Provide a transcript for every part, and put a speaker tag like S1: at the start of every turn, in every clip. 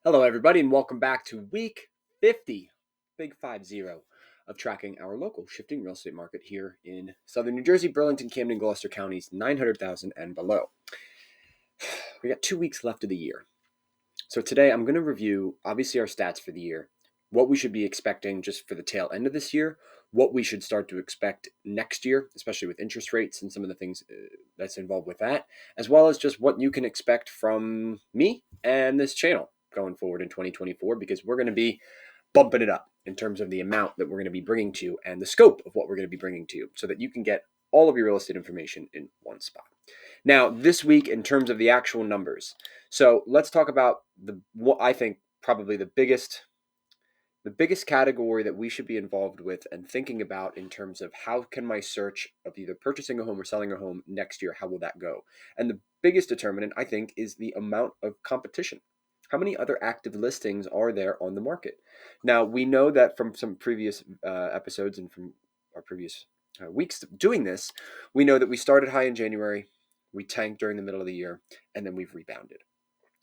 S1: Hello, everybody, and welcome back to week 50, big 50, of tracking our local shifting real estate market here in southern New Jersey, Burlington, Camden, Gloucester counties, 900,000 and below. We got 2 weeks left of the year. So today I'm going to review, obviously, our stats for the year, what we should be expecting just for the tail end of this year, what we should start to expect next year, especially with interest rates and some of the things that's involved with that, as well as just what you can expect from me and this channel going forward in 2024, because we're going to be bumping it up in terms of the amount that we're going to be bringing to you and the scope of what we're going to be bringing to you so that you can get all of your real estate information in one spot. Now, this week, in terms of the actual numbers, so let's talk about what I think probably the biggest category that we should be involved with and thinking about in terms of how can my search of either purchasing a home or selling a home next year, how will that go? And the biggest determinant, I think, is the amount of competition. How many other active listings are there on the market? Now, we know that from some previous episodes and from our previous weeks doing this, we know that we started high in January, we tanked during the middle of the year, and then we've rebounded.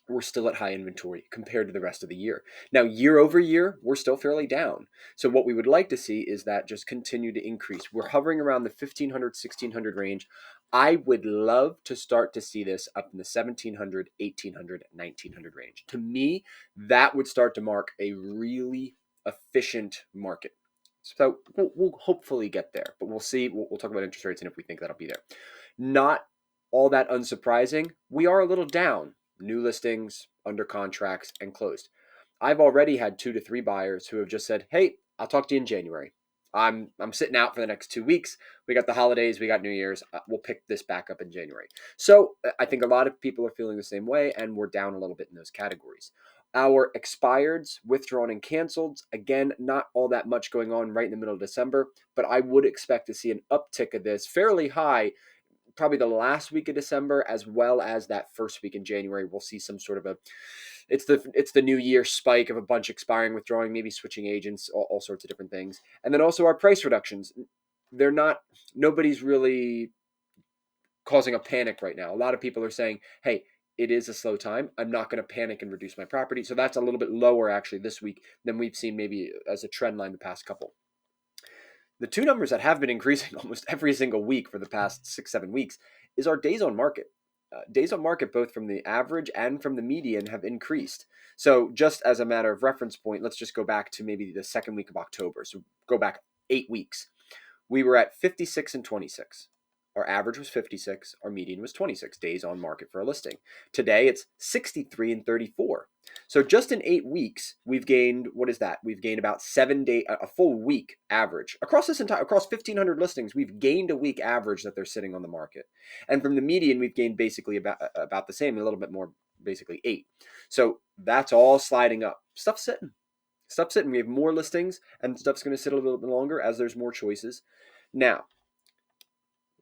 S1: We're still at high inventory compared to the rest of the year. Now, year over year, we're still fairly down. So what we would like to see is that just continue to increase. We're hovering around the 1,500, 1,600 range. I would love to start to see this up in the 1,700, 1,800, 1,900 range. To me, that would start to mark a really efficient market. So we'll hopefully get there, but we'll see. We'll talk about interest rates and if we think that'll be there. Not all that unsurprising. We are a little down. New listings, under contracts, and closed. I've already had 2 to 3 buyers who have just said, "Hey, I'll talk to you in January. I'm sitting out for the next 2 weeks. We got the holidays, we got New Year's. We'll pick this back up in January." So I think a lot of people are feeling the same way, and we're down a little bit in those categories. Our expireds, withdrawn, and canceled, again, not all that much going on right in the middle of December, but I would expect to see an uptick of this fairly high probably the last week of December as well as that first week in January. We'll see some sort of it's the new year spike of a bunch expiring, withdrawing, maybe switching agents, all sorts of different things. And then also our price reductions. Nobody's really causing a panic right now. A lot of people are saying, "Hey, it is a slow time. I'm not going to panic and reduce my property." So that's a little bit lower actually this week than we've seen maybe as a trend line the past couple. The two numbers that have been increasing almost every single week for the past 6, 7 weeks is our days on market. Days on market, both from the average and from the median, have increased. So just as a matter of reference point, let's just go back to maybe the second week of October. So go back 8 weeks. We were at 56 and 26. Our average was 56. Our median was 26 days on market for a listing. Today, it's 63 and 34. So just in 8 weeks, we've gained, what is that? We've gained about 7 days, a full week average. Across 1,500 listings, we've gained a week average that they're sitting on the market. And from the median, we've gained basically about the same, a little bit more, basically 8. So that's all sliding up. Stuff's sitting. We have more listings, and stuff's going to sit a little bit longer as there's more choices. Now,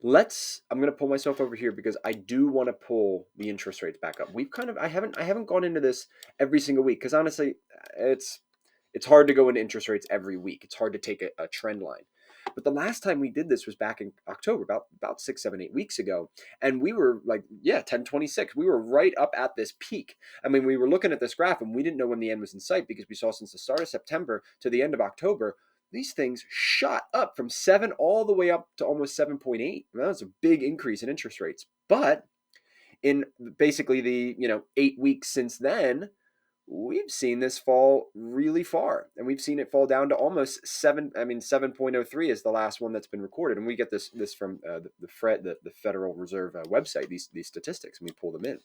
S1: I'm going to pull myself over here because I do want to pull the interest rates back up. I haven't gone into this every single week because honestly, it's hard to go into interest rates every week. It's hard to take a trend line. But the last time we did this was back in October, about 6, 7, 8 weeks ago. And we were like, 1026. We were right up at this peak. I mean, we were looking at this graph and we didn't know when the end was in sight because we saw since the start of September to the end of October, these things shot up from 7 all the way up to almost 7.8. That was a big increase in interest rates. But in basically the 8 weeks since then, we've seen this fall really far, and we've seen it fall down to almost 7. I mean, 7.03 is the last one that's been recorded, and we get this from the Federal Reserve website. These statistics, and we pull them in.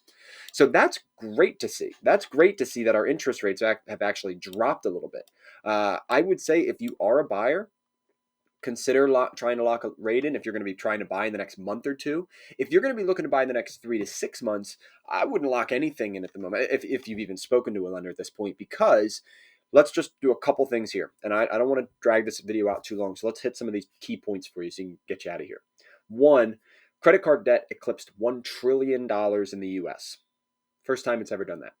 S1: So that's great to see. That's great to see that our interest rates have actually dropped a little bit. I would say if you are a buyer, consider trying to lock a rate in if you're going to be trying to buy in the next month or two. If you're going to be looking to buy in the next 3 to 6 months, I wouldn't lock anything in at the moment if you've even spoken to a lender at this point, because let's just do a couple things here. And I don't want to drag this video out too long, so let's hit some of these key points for you so you can get you out of here. One, credit card debt eclipsed $1 trillion in the U.S. First time it's ever done that.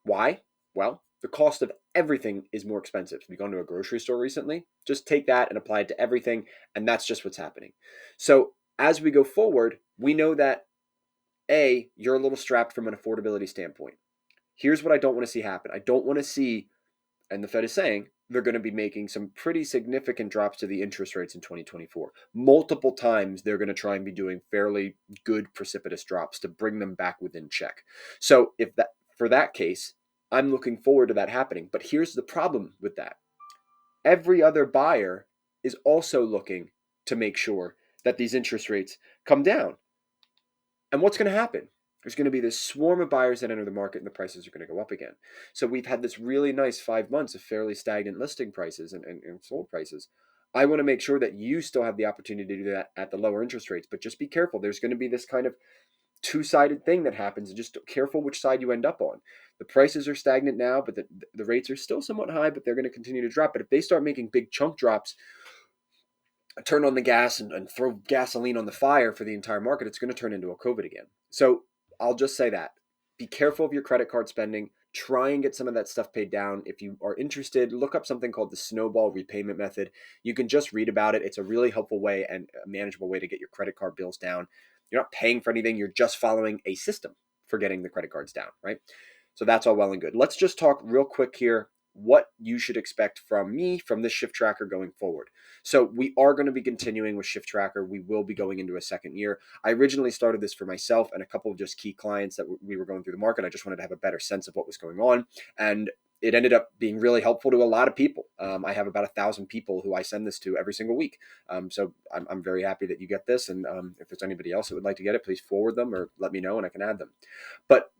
S1: Why? Well, the cost of everything is more expensive. Have you gone to a grocery store recently? Just take that and apply it to everything, and that's just what's happening. So as we go forward, we know that A, you're a little strapped from an affordability standpoint. Here's what I don't want to see happen. I don't want to see, and the Fed is saying they're going to be making some pretty significant drops to the interest rates in 2024. Multiple times they're going to try and be doing fairly good precipitous drops to bring them back within check. So if that for that case, I'm looking forward to that happening. But here's the problem with that. Every other buyer is also looking to make sure that these interest rates come down. And what's going to happen? There's going to be this swarm of buyers that enter the market and the prices are going to go up again. So we've had this really nice 5 months of fairly stagnant listing prices and sold prices. I want to make sure that you still have the opportunity to do that at the lower interest rates, but just be careful. There's going to be this kind of two-sided thing that happens, and just careful which side you end up on. The prices are stagnant now, but the rates are still somewhat high, but they're going to continue to drop. But if they start making big chunk drops, turn on the gas and throw gasoline on the fire for the entire market, it's going to turn into a COVID again. So I'll just say that. Be careful of your credit card spending. Try and get some of that stuff paid down. If you are interested, look up something called the snowball repayment method. You can just read about it. It's a really helpful way and a manageable way to get your credit card bills down. You're not paying for anything. You're just following a system for getting the credit cards down, right? So that's all well and good. Let's just talk real quick here what you should expect from me from this shift tracker going forward. So we are going to be continuing with shift tracker. We will be going into a second year. I originally started this for myself and a couple of just key clients that we were going through the market. I just wanted to have a better sense of what was going on, and it ended up being really helpful to a lot of people. I have about 1,000 people who I send this to every single week. So I'm very happy that you get this. And if there's anybody else that would like to get it, please forward them or let me know and I can add them. But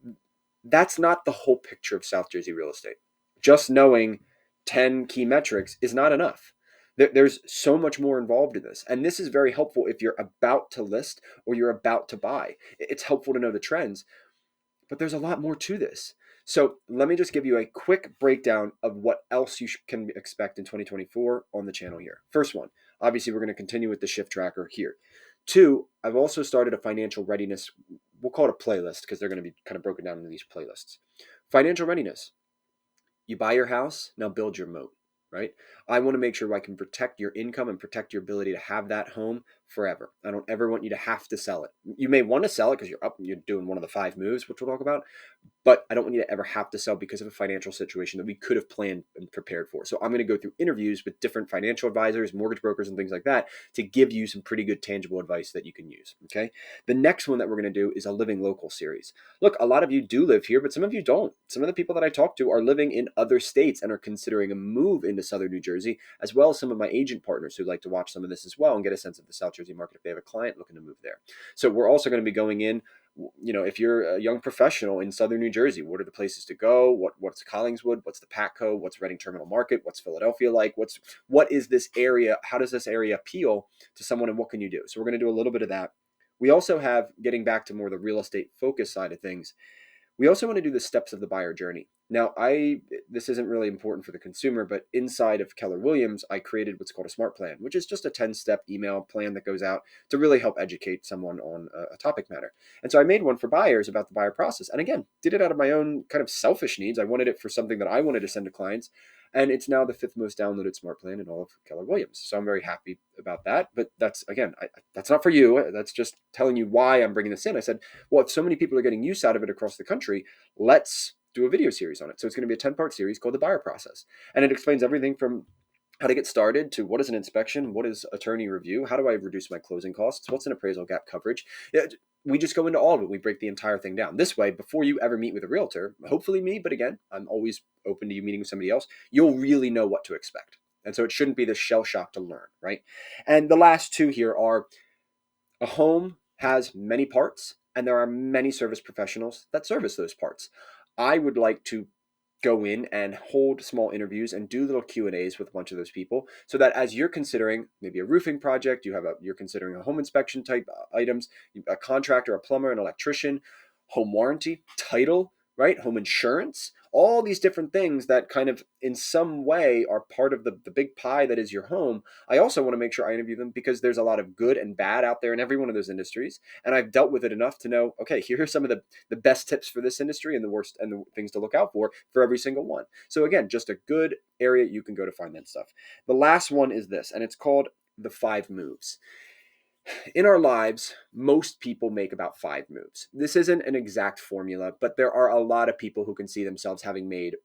S1: that's not the whole picture of South Jersey real estate. Just knowing 10 key metrics is not enough. There's so much more involved in this. And this is very helpful if you're about to list or you're about to buy. It's helpful to know the trends, but there's a lot more to this. So let me just give you a quick breakdown of what else you can expect in 2024 on the channel here. First one, obviously we're going to continue with the shift tracker here. Two, I've also started a financial readiness, we'll call it a playlist because they're going to be kind of broken down into these playlists. Financial readiness. You buy your house, now build your moat, right? I want to make sure I can protect your income and protect your ability to have that home forever. I don't ever want you to have to sell it. You may want to sell it because you're up and you're doing one of the 5 moves, which we'll talk about, but I don't want you to ever have to sell because of a financial situation that we could have planned and prepared for. So I'm going to go through interviews with different financial advisors, mortgage brokers, and things like that to give you some pretty good tangible advice that you can use, okay? The next one that we're going to do is a living local series. Look, a lot of you do live here, but some of you don't. Some of the people that I talk to are living in other states and are considering a move into Southern New Jersey, as well as some of my agent partners who like to watch some of this as well and get a sense of the South Jersey market if they have a client looking to move there. So we're also going to be going in, if you're a young professional in Southern New Jersey, what are the places to go? What's Collingswood? What's the Patco? What's Reading Terminal Market? What's Philadelphia like? What is this area? How does this area appeal to someone, and what can you do? So we're going to do a little bit of that. We also have, getting back to more the real estate focus side of things, we also want to do the steps of the buyer journey. Now, this isn't really important for the consumer, but inside of Keller Williams, I created what's called a SMART plan, which is just a 10-step email plan that goes out to really help educate someone on a topic matter. And so I made one for buyers about the buyer process. And again, did it out of my own kind of selfish needs. I wanted it for something that I wanted to send to clients. And it's now the 5th most downloaded SMART plan in all of Keller Williams. So I'm very happy about that. But that's, again, that's not for you. That's just telling you why I'm bringing this in. I said, well, if so many people are getting use out of it across the country, let's do a video series on it. So it's going to be a 10-part series called The Buyer Process. And it explains everything from how to get started to what is an inspection, what is attorney review, how do I reduce my closing costs, what's an appraisal gap coverage. We just go into all of it. We break the entire thing down. This way, before you ever meet with a realtor, hopefully me, but again, I'm always open to you meeting with somebody else, you'll really know what to expect. And so it shouldn't be this shell shock to learn, right? And the last two here are, a home has many parts, and there are many service professionals that service those parts. I would like to go in and hold small interviews and do little Q&As with a bunch of those people so that as you're considering maybe a roofing project, you're considering a home inspection type items, a contractor, a plumber, an electrician, home warranty, title, right? Home insurance, all these different things that kind of in some way are part of the big pie that is your home. I also want to make sure I interview them because there's a lot of good and bad out there in every one of those industries. And I've dealt with it enough to know, okay, here are some of the best tips for this industry and the worst and the things to look out for every single one. So again, just a good area you can go to find that stuff. The last one is this, and it's called the 5 moves. In our lives, most people make about 5 moves. This isn't an exact formula, but there are a lot of people who can see themselves having made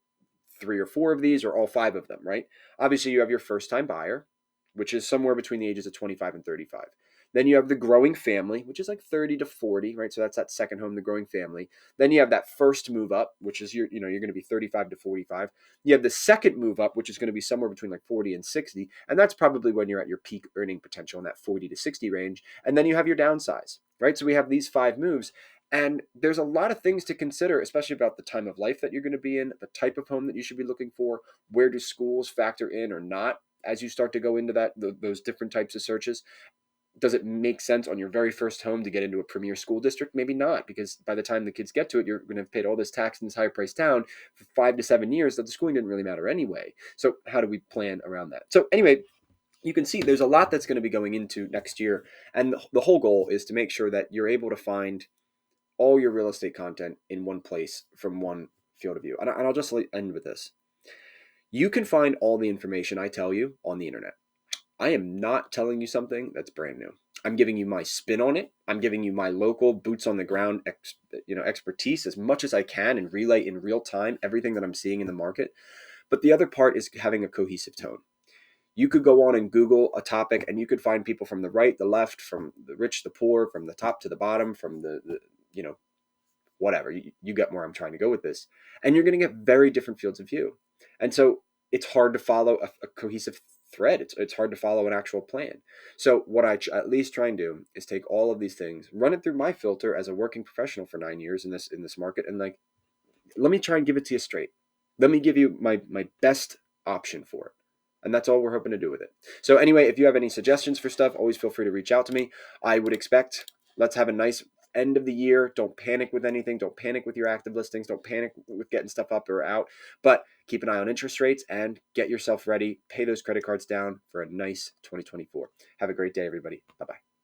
S1: 3 or 4 of these or all 5 of them, right? Obviously, you have your first time buyer, which is somewhere between the ages of 25 and 35. Then you have the growing family, which is like 30 to 40, right? So that's that second home, the growing family. Then you have that first move up, which is you're going to be 35 to 45. You have the second move up, which is going to be somewhere between like 40 and 60. And that's probably when you're at your peak earning potential in that 40 to 60 range. And then you have your downsize, right? So we have these 5 moves. And there's a lot of things to consider, especially about the time of life that you're going to be in, the type of home that you should be looking for, where do schools factor in or not as you start to go into those different types of searches. Does it make sense on your very first home to get into a premier school district? Maybe not, because by the time the kids get to it, you're going to have paid all this tax in this higher priced town for 5 to 7 years that the schooling didn't really matter anyway. So how do we plan around that? So anyway, you can see there's a lot that's going to be going into next year. And the whole goal is to make sure that you're able to find all your real estate content in one place from one field of view. And I'll just end with this. You can find all the information I tell you on the internet. I am not telling you something that's brand new. I'm giving you my spin on it. I'm giving you my local boots on the ground, expertise as much as I can and relay in real time everything that I'm seeing in the market. But the other part is having a cohesive tone. You could go on and Google a topic and you could find people from the right, the left, from the rich, the poor, from the top to the bottom, from the whatever. You get where I'm trying to go with this. And you're going to get very different fields of view. And so it's hard to follow a cohesive thread. It's hard to follow an actual plan. So what I at least try and do is take all of these things, run it through my filter as a working professional for 9 years in this market, and like, let me try and give it to you straight. Let me give you my best option for it. And that's all we're hoping to do with it. So anyway, if you have any suggestions for stuff, always feel free to reach out to me. I would expect, let's have a nice end of the year. Don't panic with anything. Don't panic with your active listings. Don't panic with getting stuff up or out. But keep an eye on interest rates and get yourself ready. Pay those credit cards down for a nice 2024. Have a great day, everybody. Bye-bye.